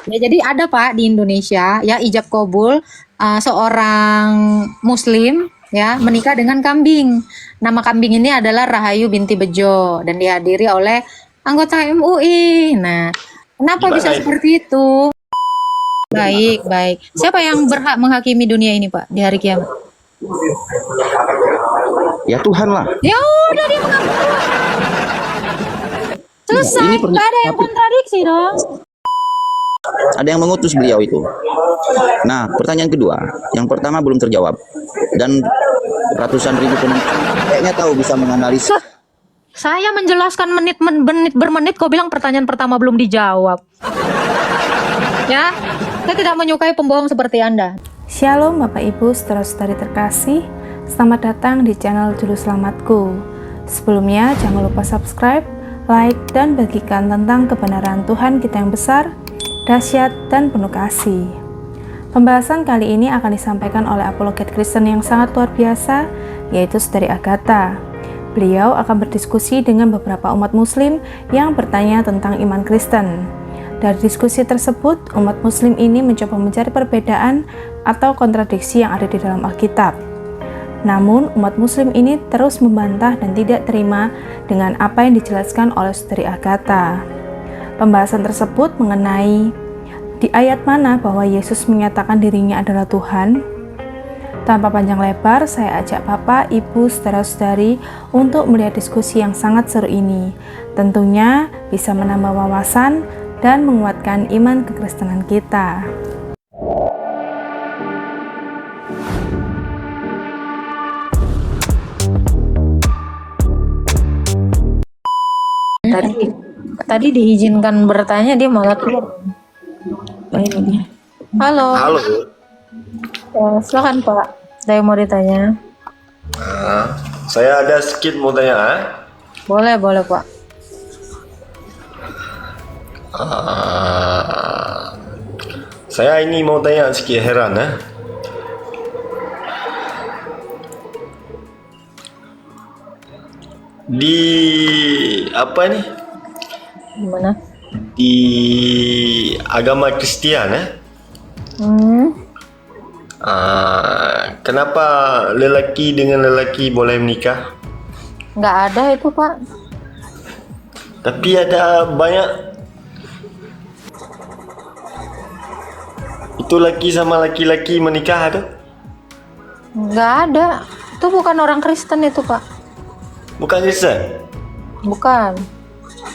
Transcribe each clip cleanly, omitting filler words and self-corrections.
Ya, jadi ada Pak di Indonesia ya ijab kabul seorang Muslim ya menikah dengan kambing. Nama kambing ini adalah Rahayu binti Bejo dan dihadiri oleh anggota MUI. Nah, kenapa bisa Gimana itu? seperti itu? Baik, baik. Siapa yang berhak menghakimi dunia ini Pak di hari kiamat? Ya Tuhan lah. Ya udah dia mengaku. Selesai, Ini nggak ada yang kontradiksi dong. ada yang mengutus beliau itu. Nah, pertanyaan kedua, yang pertama belum terjawab dan ratusan ribu penonton kayaknya tahu bisa menganalisis. Saya menjelaskan menit bermenit, kau bilang pertanyaan pertama belum dijawab. Ya, saya tidak menyukai pembohong seperti Anda. Shalom Bapak Ibu saudara-saudari terkasih, selamat datang di channel Juru Selamatku. Sebelumnya jangan lupa subscribe, like, dan bagikan tentang kebenaran Tuhan kita yang besar, dahsyat, dan penuh kasih. Pembahasan kali ini akan disampaikan oleh apologet Kristen yang sangat luar biasa, yaitu Saudari Agatha. Beliau akan berdiskusi dengan beberapa umat muslim yang bertanya tentang iman Kristen. Dari diskusi tersebut, umat muslim ini mencoba mencari perbedaan atau kontradiksi yang ada di dalam Alkitab. Namun, umat muslim ini terus membantah dan tidak terima dengan apa yang dijelaskan oleh Saudari Agatha. Pembahasan tersebut mengenai di ayat mana bahwa Yesus menyatakan dirinya adalah Tuhan. Tanpa panjang lebar, saya ajak Bapak, Ibu, saudara-saudari untuk melihat diskusi yang sangat seru ini. Tentunya bisa menambah wawasan dan menguatkan iman kekristenan kita. Tadi diizinkan bertanya, dia malah keluar. Oh, ini dia. Halo. Halo. Ya, silakan Pak. Saya mau ditanya. Saya ada sedikit mau tanya. Boleh Pak. Saya ini mau tanya sedikit heran. Di apa nih? Gimana? Di agama Kristian kenapa lelaki dengan lelaki boleh menikah? Nggak ada itu Pak. Tapi ada banyak itu laki sama laki-laki menikah ada? Nggak ada. Itu bukan orang Kristen itu Pak. Bukan Kristen. Bukan.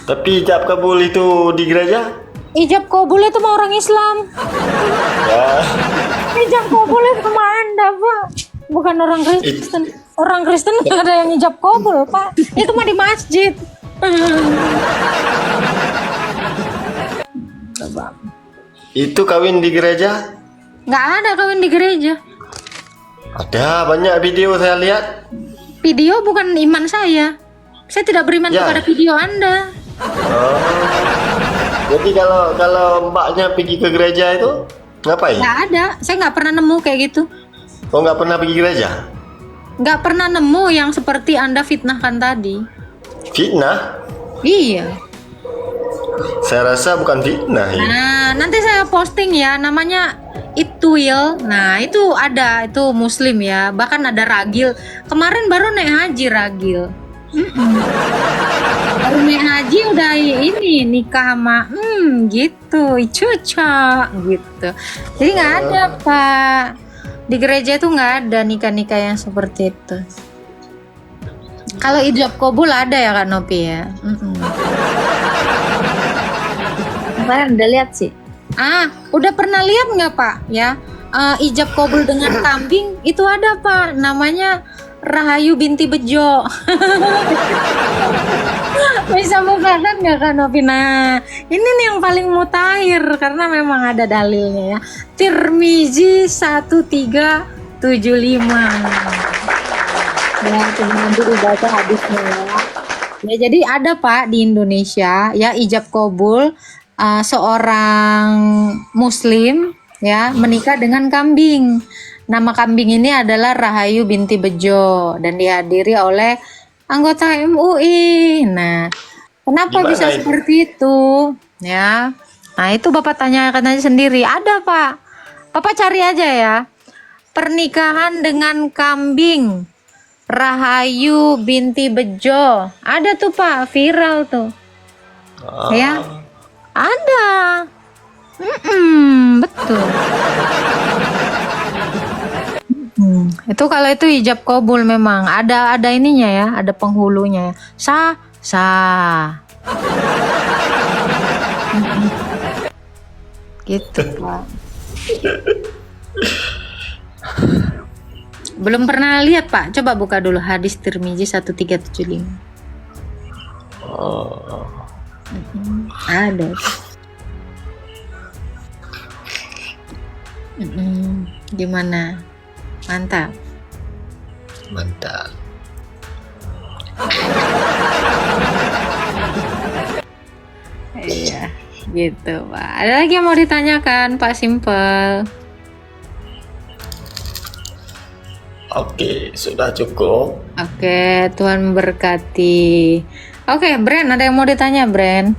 Tapi ijab kabul itu di gereja? Ijab kabul itu mah orang Islam. Ya. Ijab kabul itu mah Anda Pak. Bukan orang Kristen. Orang Kristen nggak ada yang ijab kabul Pak. Itu mah di masjid. Itu kawin di gereja? Nggak ada kawin di gereja. Ada banyak video saya lihat. Video bukan iman saya. Saya tidak beriman Ya. kepada video Anda. Jadi kalau mbaknya pergi ke gereja itu ngapain? Nggak ada. Saya nggak pernah nemu kayak gitu. Kok nggak pernah pergi gereja? Nggak pernah nemu yang seperti Anda fitnahkan tadi. Fitnah? Iya. Saya rasa bukan fitnah ya. Nah, nanti saya posting ya, namanya Itwil. Nah, itu ada, itu Muslim ya. Bahkan ada Ragil. Kemarin baru naik haji Ragil. Baru naik haji udah ini nikah sama gitu, cocok gitu. Jadi nggak ada Pak. Di gereja itu nggak ada nikah-nikah yang seperti itu. Kalau ijab kabul ada ya Kak Nopi ya. Kemarin udah lihat sih. Udah pernah lihat nggak Pak? Ya, ijab kabul dengan kambing itu ada Pak. Namanya Rahayu binti Bejo. Bisa bukakan nggak Kak Nopi? Nah, ini nih yang paling mutakhir karena memang ada dalilnya ya. Tirmizi 1375. Ya, coba nanti dibaca hadisnya ya. Ya, jadi ada Pak di Indonesia ya ijab kabul seorang Muslim ya menikah dengan kambing. Nama kambing ini adalah Rahayu binti Bejo dan dihadiri oleh anggota MUI. Nah, kenapa Gimana bisa itu? seperti itu? Ya. Nah, itu Bapak tanyakan aja sendiri. Ada, Pak. Bapak cari aja ya. Pernikahan dengan kambing. Rahayu binti Bejo. Ada tuh, Pak, viral tuh. Ya. Ada. Betul. Itu kalau itu ijab kabul memang ada ininya ya, ada penghulunya ya. Sah. Gitu, Pak. Belum pernah lihat, Pak. Coba buka dulu hadis Tirmizi 1375. Ada. Gimana? Mantap. Iya, gitu, Pak. Ada lagi yang mau ditanyakan, Pak Simple? Oke, sudah cukup. Oke, Tuhan memberkati. Oke, Bren, ada yang mau ditanya, Bren?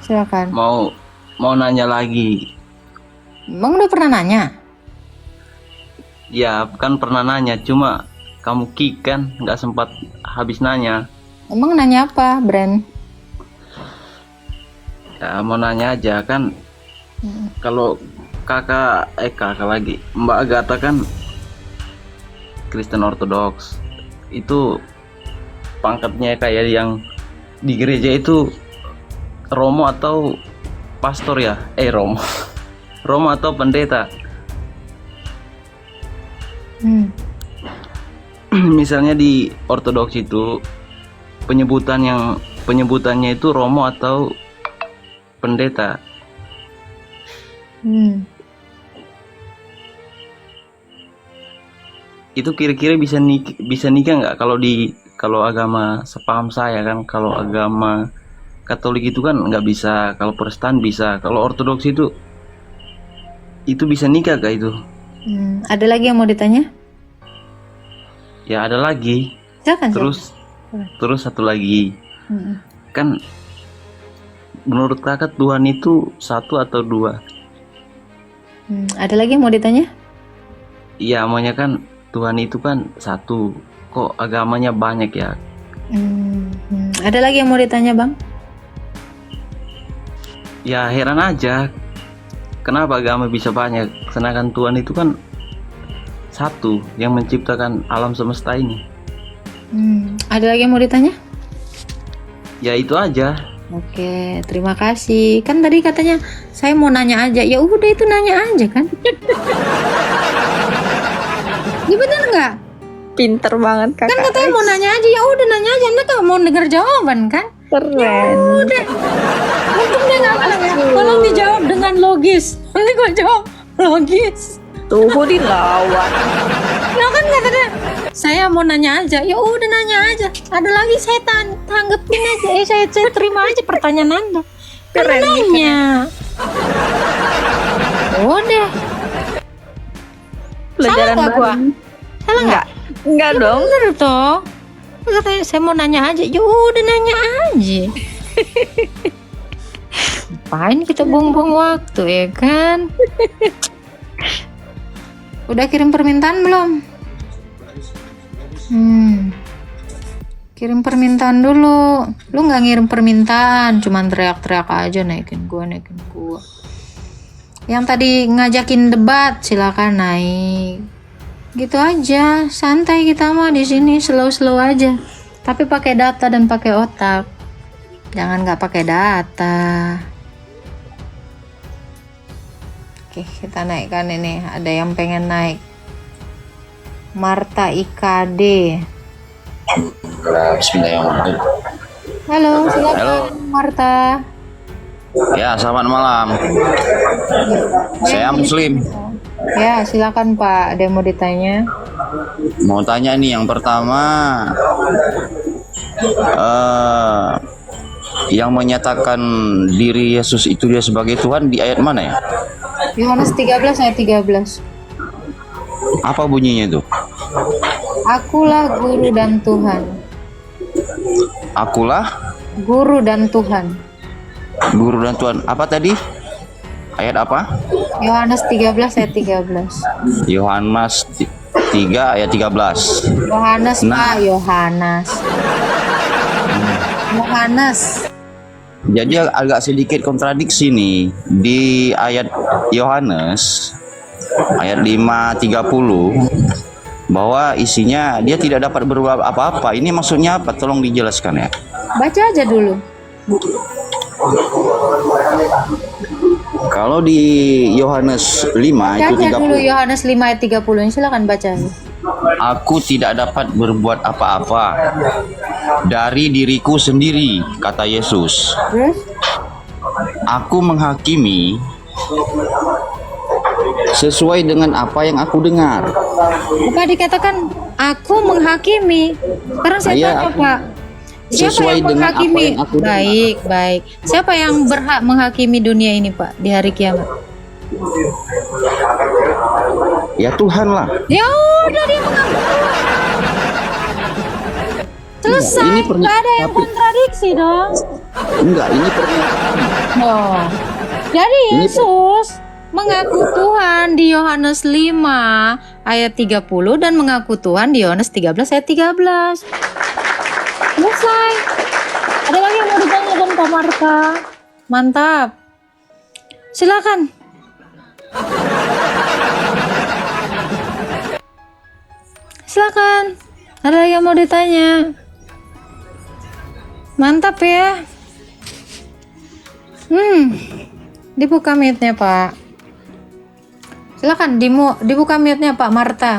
Silakan. Mau nanya lagi. Bang udah pernah nanya? Ya, kan pernah nanya, cuma kamu kick kan nggak sempat habis nanya. Emang nanya apa, Bren? Ya, mau nanya aja kan. Kalau kakak lagi, Mbak Agatha kan Kristen Ortodoks. Itu pangkatnya kayak yang di gereja itu Romo atau pastor ya? Romo atau pendeta. Misalnya di Ortodoks itu penyebutannya itu Romo atau pendeta. Itu kira-kira bisa nikah nggak? Kalau agama sepaham saya kan, kalau agama Katolik itu kan nggak bisa, kalau Protestan bisa, kalau Ortodoks itu bisa nikah kah itu? Ada lagi yang mau ditanya? Ya ada lagi. Silakan. Terus satu lagi. Kan menurut kakak Tuhan itu satu atau dua? Ada lagi yang mau ditanya? Iya, maunya kan Tuhan itu kan satu. Kok agamanya banyak ya? Ada lagi yang mau ditanya, Bang? Ya heran aja. Kenapa agama bisa banyak? Sedangkan Tuhan itu kan satu yang menciptakan alam semesta ini. Ada lagi yang mau ditanya? Ya itu aja. Oke, terima kasih. Kan tadi katanya saya mau nanya aja. Ya udah itu nanya aja kan. Ini bener nggak? Pinter banget kakak. Kan katanya mau nanya aja. Ya udah nanya aja. Anda nggak mau dengar jawaban kan? Keren. Udah. Untung dia nggak bilang ya. Tolong dijawab dengan logis. Nanti gue jawab logis. Tuh dilawan. Nah kan kata dia, saya mau nanya aja. Ya udah nanya aja. Ada lagi saya tanggepin aja. Saya terima aja pertanyaan Anda. Keren nih, Nanya. Udah. Pelajaran Salah nggak baru. gua? Salah nggak? Enggak dong. Bener toh. Katanya saya mau nanya aja. Ya udah nanya aja. Ngapain kita buang-buang waktu ya kan? Udah kirim permintaan belum? Kirim permintaan dulu. Lu nggak ngirim permintaan, cuman teriak-teriak aja naikin gua. Yang tadi ngajakin debat silakan naik. Gitu aja, santai kita mah di sini, slow aja. Tapi pakai data dan pakai otak. Jangan nggak pakai data. Oke, kita naikkan ini. Ada yang pengen naik. Marta IKD. Bismillahirrahmanirrahim. Halo, silakan Halo. Marta. Ya, selamat malam. Saya Muslim. Ya, silakan Pak. Ada yang mau ditanya? Mau tanya nih, yang pertama, yang menyatakan diri Yesus itu dia sebagai Tuhan di ayat mana ya? Yohanes 13 ayat 13. Apa bunyinya itu? Akulah guru dan Tuhan. Akulah Guru dan Tuhan. Guru dan Tuhan. Apa tadi? Ayat apa? Yohanes 13 ayat 13. Yohanes 3 ayat 13. Yohanes Nah. Pak, Yohanes. Yohanes. Jadi agak sedikit kontradiksi nih di ayat Yohanes ayat 5:30 bahwa isinya dia tidak dapat berbuat apa-apa. Ini maksudnya apa? Tolong dijelaskan ya. Baca aja dulu. Kalau di Yohanes 5 Baca itu aja dulu 30. Yohanes 5 ayat 30. Silakan baca. Aku tidak dapat berbuat apa-apa dari diriku sendiri, kata Yesus. Terus? Aku menghakimi sesuai dengan apa yang aku dengar. Apa dikatakan aku menghakimi? Sekarang saya Iya, tanya aku Pak. Siapa sesuai yang dengan apa menghakimi? yang aku dengar. Baik, baik. Siapa yang berhak menghakimi dunia ini Pak di hari kiamat? Ya Tuhan lah. Ya udah dia mengaku. Selesai. Ini Nggak ada yang tapi- kontradiksi dong. Enggak, ini pernyataan. Oh. Jadi Ini- Yesus mengaku Tuhan di Yohanes 5 ayat 30 dan mengaku Tuhan di Yohanes 13 ayat 13. Selesai. Ada lagi yang mau ditanyakan Pak Marka? Mantap. Silakan. Silakan. Ada lagi yang mau ditanya? Mantap ya. Dibuka mute-nya Pak. Silakan dibuka mute-nya Pak Marta.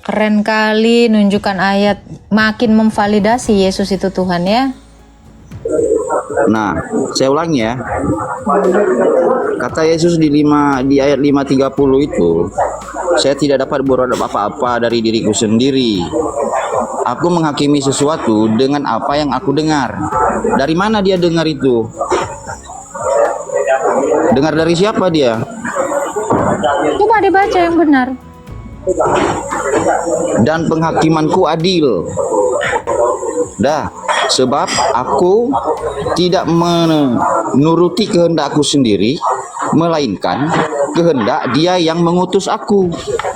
Keren kali nunjukkan ayat, makin memvalidasi Yesus itu Tuhan ya. Nah, saya ulangi ya. Kata Yesus di ayat 5:30 itu, saya tidak dapat berbuat apa-apa dari diriku sendiri. Aku menghakimi sesuatu dengan apa yang aku dengar. Dari mana dia dengar itu? Dengar dari siapa dia? Coba dibaca yang benar. Dan penghakimanku adil. Dah, sebab aku tidak menuruti kehendakku sendiri, melainkan kehendak Dia yang mengutus aku.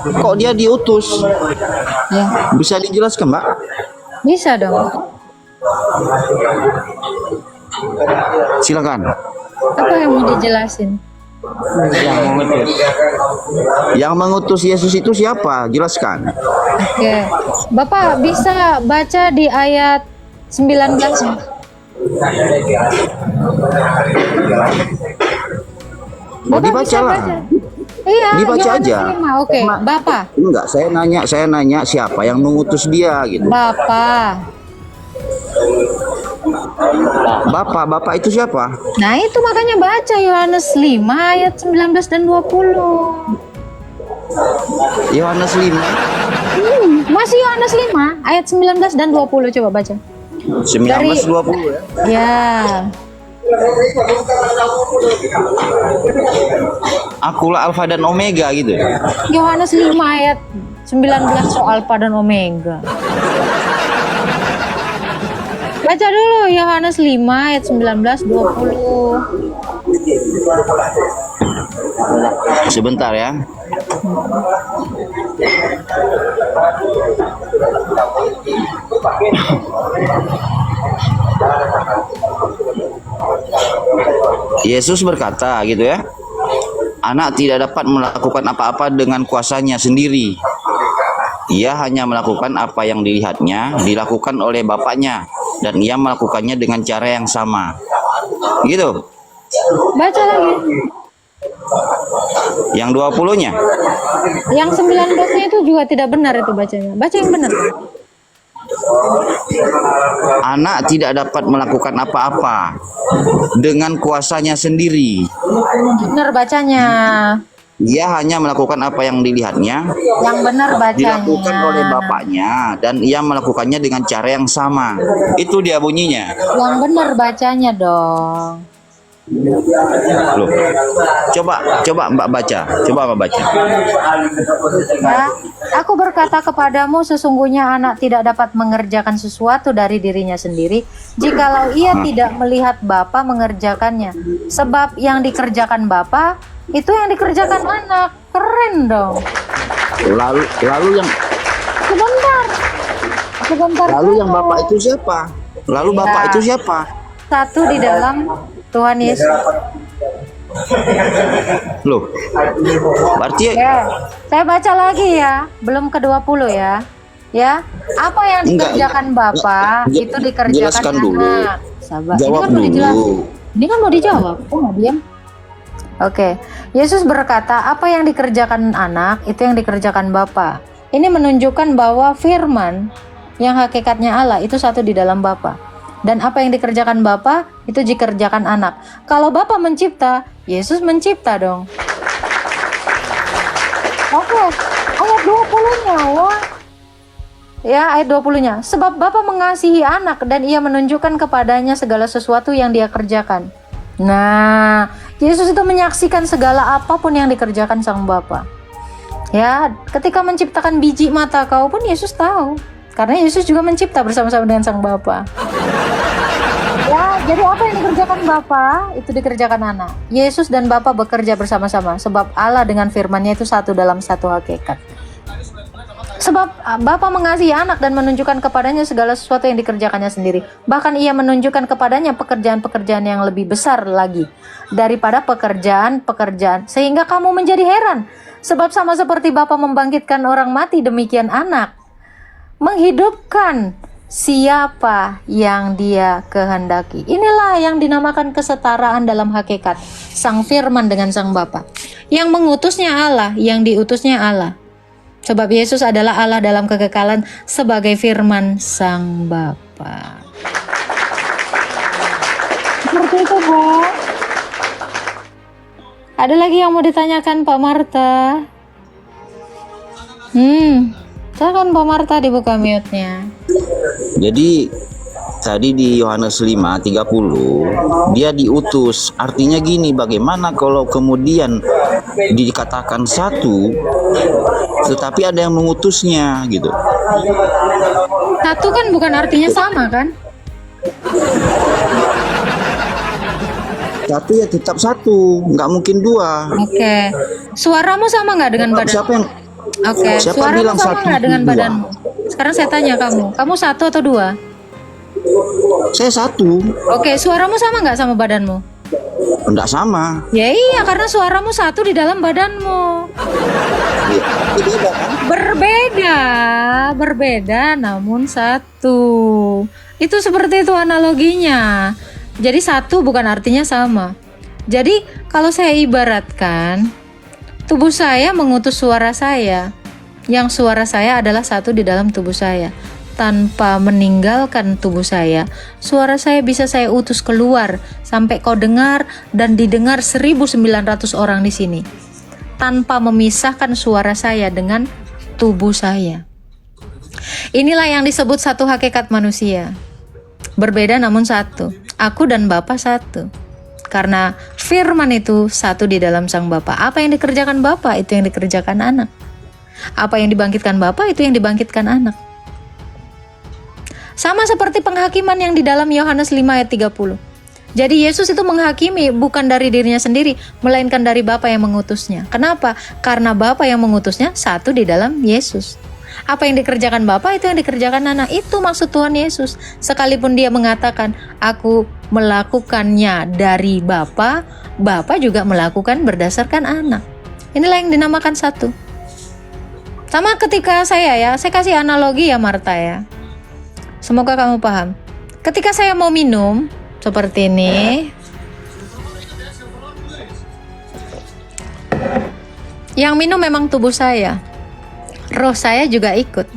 Kok dia diutus? Ya, Bisa dijelaskan, Mbak? bisa dong. Silakan. Apa yang mau dijelasin? Yang mengutus Yesus itu siapa? Jelaskan. Oke. Bapak bisa baca di ayat 19 ya? Oh, dibaca bisa lah. baca. Iya, Dibaca Yohanes aja. 5. Oke, Bapak. Enggak, saya nanya siapa yang mengutus dia gitu. Bapak itu siapa? Nah itu makanya baca Yohanes 5 ayat 19 dan 20. Yohanes 5, Masih Yohanes 5 ayat 19 dan 20, coba baca. 19-20 ya. Ya. Akulah Alfa dan Omega gitu. Yohanes 5 ayat 19 soal Alfa dan Omega. Baca dulu Yohanes 5 ayat 19 20. Sebentar ya. Yesus berkata gitu ya. Anak tidak dapat melakukan apa-apa dengan kuasanya sendiri. Ia hanya melakukan apa yang dilihatnya dilakukan oleh Bapaknya, dan ia melakukannya dengan cara yang sama. Gitu. Baca lagi. Yang 20-nya. Yang 19-nya itu juga tidak benar itu bacanya. Baca yang benar. Anak tidak dapat melakukan apa-apa dengan kuasanya sendiri. Benar bacanya. Ia hanya melakukan apa yang dilihatnya Yang benar bacanya. dilakukan oleh Bapaknya, dan ia melakukannya dengan cara yang sama. Itu dia bunyinya. Yang benar bacanya dong. Loh. Coba Mbak baca. Ya, aku berkata kepadamu, sesungguhnya anak tidak dapat mengerjakan sesuatu dari dirinya sendiri, jikalau ia tidak melihat Bapa mengerjakannya. Sebab yang dikerjakan Bapa, itu yang dikerjakan anak. Keren dong. Lalu yang Sebentar yang dulu. Bapak itu siapa? Lalu Ya. Bapak itu siapa? Satu di dalam Tuhan Yesus. Loh. Berarti Ya, saya baca lagi ya, belum ke-20 ya. Ya, apa yang Enggak, dikerjakan Bapa enggak. itu dikerjakan Jelaskan dulu. anak. Sabar. Jawab Ini kan mau dijelasin. dulu. Ini kan mau dijawab. Kok nggak diam? Oke, Yesus berkata, apa yang dikerjakan anak itu yang dikerjakan Bapa. Ini menunjukkan bahwa firman yang hakikatnya Allah itu satu di dalam Bapa. Dan apa yang dikerjakan Bapa itu dikerjakan anak. Kalau Bapa mencipta, Yesus mencipta dong. Oke, ayat 20-nya ya. Ya, ayat 20-nya. Sebab Bapa mengasihi anak dan ia menunjukkan kepadanya segala sesuatu yang dia kerjakan. Nah, Yesus itu menyaksikan segala apapun yang dikerjakan sang Bapa. Ya, ketika menciptakan biji mata kau pun Yesus tahu. Karena Yesus juga mencipta bersama-sama dengan sang Bapa. Ya, jadi apa yang dikerjakan Bapa, itu dikerjakan anak. Yesus dan Bapa bekerja bersama-sama. Sebab Allah dengan firman-Nya itu satu dalam satu hakikat. Sebab Bapa mengasihi anak dan menunjukkan kepadanya segala sesuatu yang dikerjakannya sendiri. Bahkan ia menunjukkan kepadanya pekerjaan-pekerjaan yang lebih besar lagi daripada pekerjaan-pekerjaan. Sehingga kamu menjadi heran. Sebab sama seperti Bapa membangkitkan orang mati, demikian anak menghidupkan siapa yang dia kehendaki. Inilah yang dinamakan kesetaraan dalam hakikat. Sang firman dengan sang Bapa. Yang mengutusnya Allah, yang diutusnya Allah. Sebab Yesus adalah Allah dalam kekekalan sebagai firman sang Bapa. Seperti itu, Bu. Ada lagi yang mau ditanyakan Pak Marta? Silakan Pak Marta dibuka mute-nya. Jadi tadi di Yohanes 5:30 dia diutus. Artinya gini, bagaimana kalau kemudian dikatakan satu tetapi ada yang mengutusnya gitu. Satu kan bukan artinya sama kan? Satu ya tetap satu, nggak mungkin dua. Oke. Suaramu sama nggak dengan badan? Siapa yang Oke. siapa Suaramu bilang sama satu, nggak dengan dua? badanmu? Sekarang saya tanya kamu satu atau dua? Saya satu, Oke, suaramu sama nggak sama badanmu? enggak sama. Ya iya, karena suaramu satu di dalam badanmu. Iya, beda kan? Berbeda namun satu. Itu seperti itu analoginya. Jadi satu bukan artinya sama. Jadi kalau saya ibaratkan, tubuh saya mengutus suara saya. Yang suara saya adalah satu di dalam tubuh saya. Tanpa meninggalkan tubuh saya, suara saya bisa saya utus keluar sampai kau dengar dan didengar 1.900 orang di sini. Tanpa memisahkan suara saya dengan tubuh saya. Inilah yang disebut satu hakikat manusia. Berbeda namun satu. Aku dan Bapa satu. Karena firman itu satu di dalam sang Bapa. Apa yang dikerjakan Bapa itu yang dikerjakan anak. Apa yang dibangkitkan Bapa itu yang dibangkitkan anak. Sama seperti penghakiman yang di dalam Yohanes 5 ayat 30. Jadi Yesus itu menghakimi bukan dari dirinya sendiri, melainkan dari Bapa yang mengutusnya. Kenapa? Karena Bapa yang mengutusnya satu di dalam Yesus. Apa yang dikerjakan Bapa itu yang dikerjakan anak. Itu maksud Tuhan Yesus. Sekalipun dia mengatakan, aku melakukannya dari Bapa, Bapa juga melakukan berdasarkan anak. Inilah yang dinamakan satu. Sama ketika saya kasih analogi ya Marta ya. Semoga kamu paham. Ketika saya mau minum seperti ini, yang minum memang tubuh saya, roh saya juga ikut.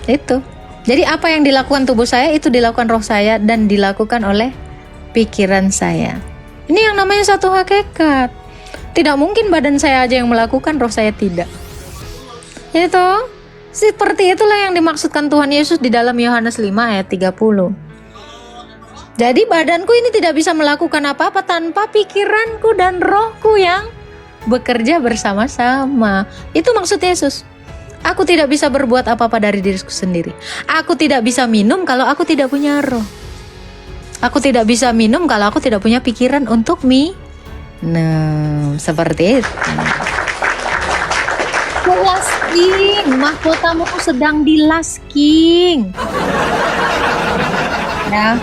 Itu. Jadi apa yang dilakukan tubuh saya itu dilakukan roh saya dan dilakukan oleh pikiran saya. Ini yang namanya satu hakikat. Tidak mungkin badan saya aja yang melakukan, roh saya tidak. Itu. Seperti itulah yang dimaksudkan Tuhan Yesus di dalam Yohanes 5 ayat 30. Jadi badanku ini tidak bisa melakukan apa-apa tanpa pikiranku dan rohku yang bekerja bersama-sama. Itu maksud Yesus. Aku tidak bisa berbuat apa-apa dari diriku sendiri. Aku tidak bisa minum kalau aku tidak punya roh. Aku tidak bisa minum kalau aku tidak punya pikiran untuk minum. Seperti itu. Lasking, mahkotamu sedang dilasking. Ya,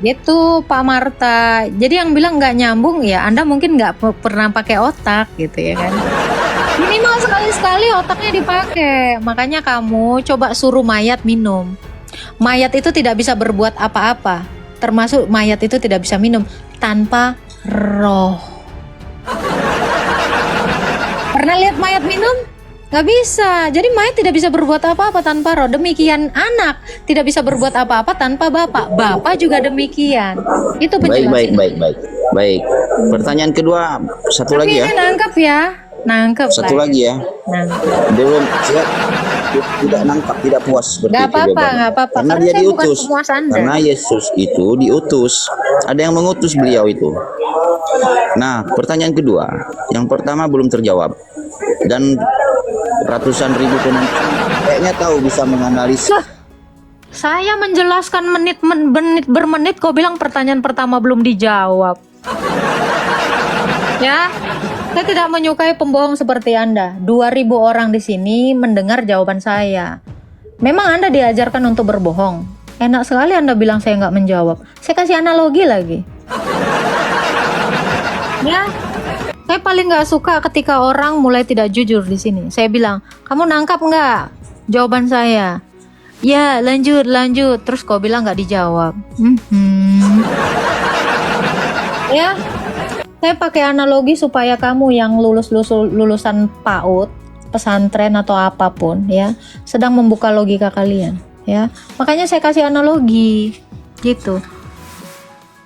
gitu Pak Marta. Jadi yang bilang nggak nyambung ya, Anda mungkin nggak pernah pakai otak gitu ya kan. Minimal sekali-sekali otaknya dipakai. Makanya kamu coba suruh mayat minum. Mayat itu tidak bisa berbuat apa-apa. Termasuk mayat itu tidak bisa minum tanpa roh. Pernah lihat mayat minum? Gak bisa. Jadi mayat tidak bisa berbuat apa-apa tanpa roh. Demikian anak tidak bisa berbuat apa-apa tanpa bapak. Bapak juga demikian. Itu penjelasan. Baik. Pertanyaan kedua, satu Tapi lagi ya. ini nangkep ya. Nangkep Satu lah. lagi ya. Nangkep. Belum siap, tidak nangkap, tidak puas seperti Gak itu apa-apa, jawabannya. gak apa-apa. Karena Karena dia saya bukan diutus. pemuas Anda. Karena Yesus itu diutus. Ada yang mengutus beliau itu. Nah, pertanyaan kedua, yang pertama belum terjawab. Dan ratusan ribu penonton kayaknya tahu bisa menganalisis. Saya menjelaskan menit bermenit, kau bilang pertanyaan pertama belum dijawab. Ya, saya tidak menyukai pembohong seperti Anda. 2.000 orang di sini mendengar jawaban saya. Memang Anda diajarkan untuk berbohong. Enak sekali Anda bilang saya nggak menjawab. Saya kasih analogi lagi. Ya, saya paling nggak suka ketika orang mulai tidak jujur di sini. Saya bilang, kamu nangkap nggak jawaban saya? Ya, lanjut. Terus kau bilang nggak dijawab. Ya, saya pakai analogi supaya kamu yang lulusan PAUD, pesantren atau apapun ya, sedang membuka logika kalian ya. Makanya saya kasih analogi gitu.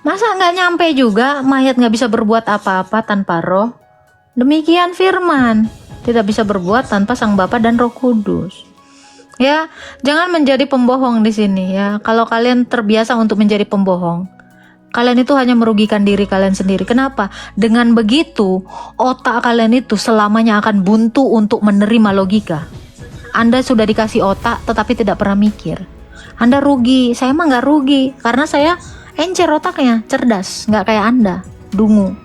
Masa nggak nyampe juga mayat nggak bisa berbuat apa-apa tanpa roh? Demikian firman, tidak bisa berbuat tanpa Sang Bapa dan Roh Kudus. Ya, jangan menjadi pembohong di sini ya. Kalau kalian terbiasa untuk menjadi pembohong, kalian itu hanya merugikan diri kalian sendiri. Kenapa? Dengan begitu, otak kalian itu selamanya akan buntu untuk menerima logika. Anda sudah dikasih otak tetapi tidak pernah mikir. Anda rugi, saya mah nggak rugi karena saya encer otaknya, cerdas, nggak kayak Anda, dungu.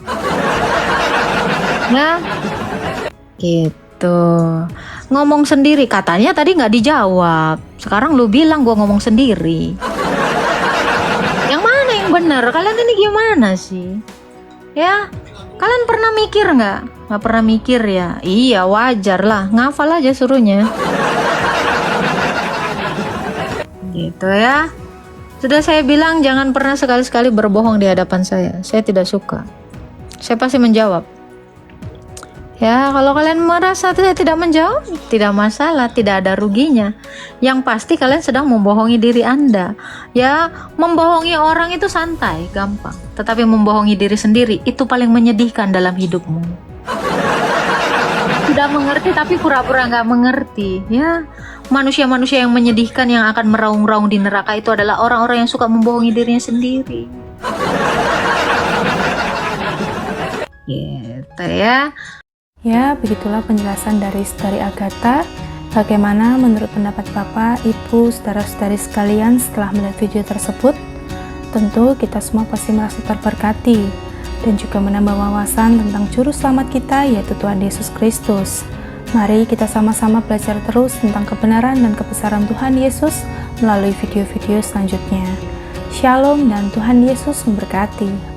Ya, gitu. Ngomong sendiri, katanya tadi nggak dijawab. Sekarang lu bilang gua ngomong sendiri. Yang mana yang benar? Kalian ini gimana sih? Ya, kalian pernah mikir nggak? Nggak pernah mikir ya? Iya, wajar lah. Ngafal aja suruhnya. Gitu ya. Sudah saya bilang jangan pernah sekali-sekali berbohong di hadapan saya. Saya tidak suka. Saya pasti menjawab. Ya, kalau kalian merasa saya tidak menjawab, tidak masalah, tidak ada ruginya. Yang pasti kalian sedang membohongi diri Anda. Ya, membohongi orang itu santai, gampang. Tetapi membohongi diri sendiri itu paling menyedihkan dalam hidupmu. Tidak mengerti tapi pura-pura nggak mengerti. Ya, manusia-manusia yang menyedihkan yang akan meraung-raung di neraka itu adalah orang-orang yang suka membohongi dirinya sendiri. Gitu ya. Ya, begitulah penjelasan dari Saudari Agatha. Bagaimana menurut pendapat Bapak, Ibu, saudara-saudari sekalian setelah melihat video tersebut? Tentu kita semua pasti merasa terberkati dan juga menambah wawasan tentang juru selamat kita, yaitu Tuhan Yesus Kristus. Mari kita sama-sama belajar terus tentang kebenaran dan kebesaran Tuhan Yesus melalui video-video selanjutnya. Shalom dan Tuhan Yesus memberkati.